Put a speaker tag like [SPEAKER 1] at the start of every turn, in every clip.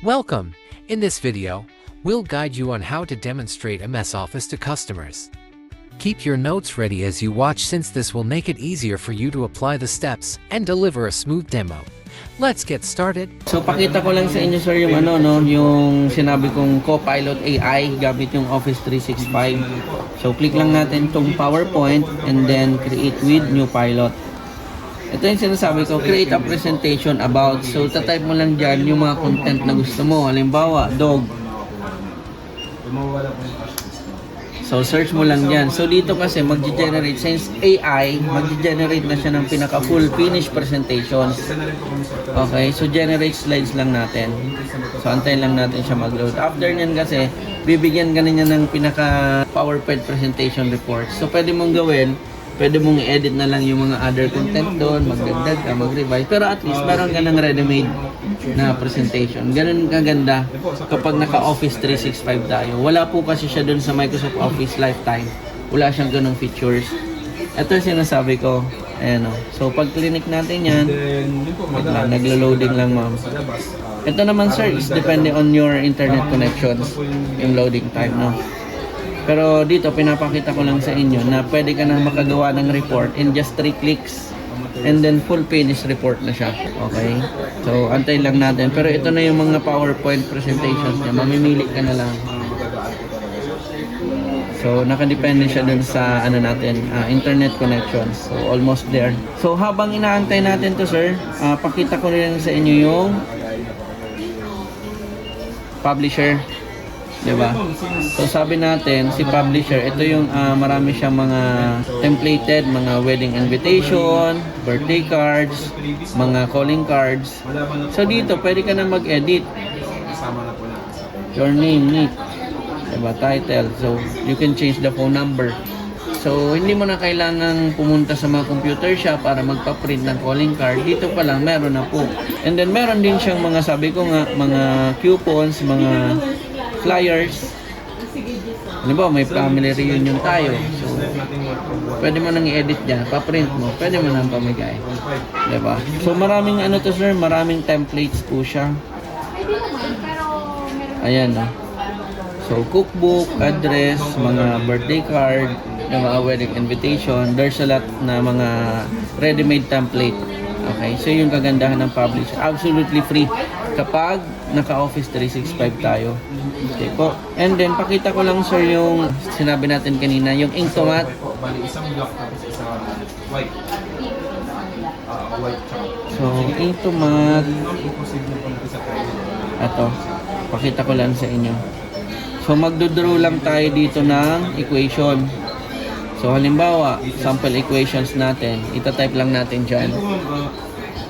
[SPEAKER 1] Welcome! In this video, we'll guide you on how to demonstrate MS Office to customers. Keep your notes ready as you watch since this will make it easier for you to apply the steps and deliver a smooth demo. Let's get started.
[SPEAKER 2] So pakita ko lang sa inyo sir yung yung sinabi kong Copilot AI gamit yung Office 365. So click lang natin tong PowerPoint and then create with new pilot. Ito yung sinasabi ko, create a presentation about. So tatype mo lang dyan yung mga content na gusto mo. Halimbawa, dog. So search mo lang dyan. So dito kasi mag-generate, since AI, mag-generate na siya ng pinaka full finished presentations. Okay, so generate slides lang natin. So antayin lang natin siya mag-load. After nyan kasi, bibigyan ka niya ng pinaka PowerPoint presentation report. So pwede mong gawin, pwede mong i-edit na lang yung mga other content doon, magdagdag ka, mag-revise. Pero at least meron ka ng ready-made na presentation. Ganun kaganda kapag naka-Office 365 tayo. Wala po kasi siya doon sa Microsoft Office Lifetime. Wala siyang ganung features. Ito yung sinasabi ko. Ayan o. So pag clinic natin yan, naglo-loading lang ma'am. Ito naman sir is depende on your internet connections, yung loading time, no? Pero dito, pinapakita ko lang sa inyo na pwede ka na makagawa ng report in just 3 clicks and then full finished report na siya. Okay? So, antayin lang natin. Pero ito na yung mga PowerPoint presentations niya. Mamimili ka na lang. So, nakadepende siya dun sa internet connections. So, almost there. So, habang inaantay natin to sir, pakita ko rin sa inyo yung publisher. Diba? So sabi natin, si publisher, ito yung marami siyang mga templated, mga wedding invitation, birthday cards, mga calling cards. So dito, pwede ka na mag-edit. Your name, Nick. Diba? Title. So you can change the phone number. So hindi mo na kailangan pumunta sa mga computer shop para magpa-print ng calling card. Dito pa lang, meron na po. And then meron din siyang mga, sabi ko nga, mga coupons, mga flyers. Ano ba, may family reunion tayo. So, pwede mo nang i-edit dyan, pa-print mo, pwede mo nang pamigay. Diba? So, maraming to sir, maraming templates po siya. Ayan, no? So, cookbook, address, mga birthday card, mga wedding invitation, there's a lot na mga ready-made template. Okay, so yung kagandahan ng publish, absolutely free kapag naka-Office 365 tayo. Okay po. And then, pakita ko lang sir yung sinabi natin kanina, yung Inktomat. So, Inktomat. Ito, pakita ko lang sa inyo. So, magdodraw lang tayo dito ng equation. So, halimbawa, sample equations natin, itatype lang natin dyan.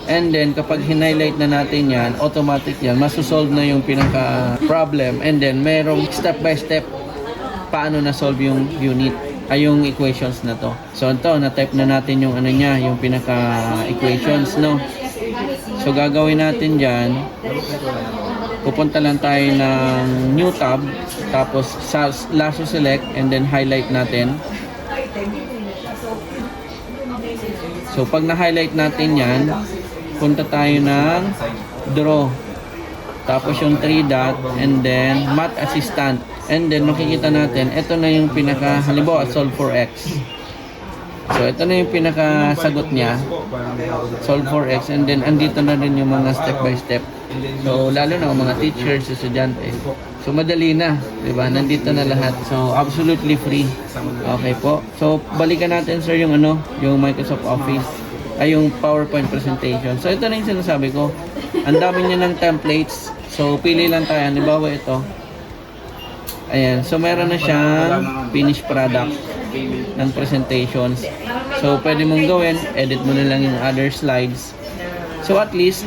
[SPEAKER 2] And then, kapag hinighlight na natin yan, automatic yan, masosolve na yung pinaka-problem. And then, merong step-by-step paano na-solve yung unit, yung equations na to. So, ito, na-type na natin yung yung pinaka-equations, no? So, gagawin natin dyan, pupunta lang tayo ng new tab, tapos lasso select, and then highlight natin. So, pag na-highlight natin yan, punta tayo ng draw. Tapos yung 3 dot, and then math assistant. And then, makikita natin, ito na yung pinaka, halimbawa, solve for x. So, ito na yung pinaka sagot niya. Solve for x. And then, andito na rin yung mga step by step. So, lalo na mga teachers, estudyante. So, madali na. Diba? Nandito na lahat. So, absolutely free. Okay po. So, balikan natin, sir, yung yung Microsoft Office. Ay, yung PowerPoint presentation. So, ito na yung sinasabi ko. Ang dami niya ng templates. So, pili lang tayo. Halimbawa ito. Ayan. So, meron na siyang finished product ng presentations. So, pwede mong gawin. Edit mo na lang yung other slides. So, at least,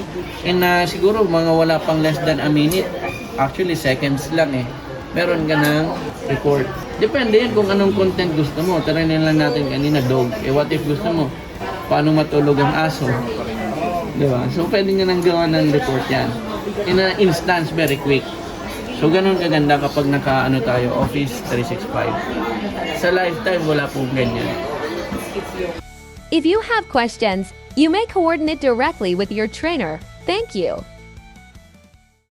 [SPEAKER 2] siguro mga wala pang less than a minute. Actually, seconds lang meron ka ng record. Depende yan kung anong content gusto mo. Taranin lang natin kanina, dog. What if gusto mo? Paano matulog ang aso? Diba? So, pwede nga nang gawa ng report yan. In an instance, very quick. So, ganun kaganda kapag tayo, Office 365. Sa lifetime, wala pong ganyan.
[SPEAKER 3] If you have questions, you may coordinate directly with your trainer. Thank you.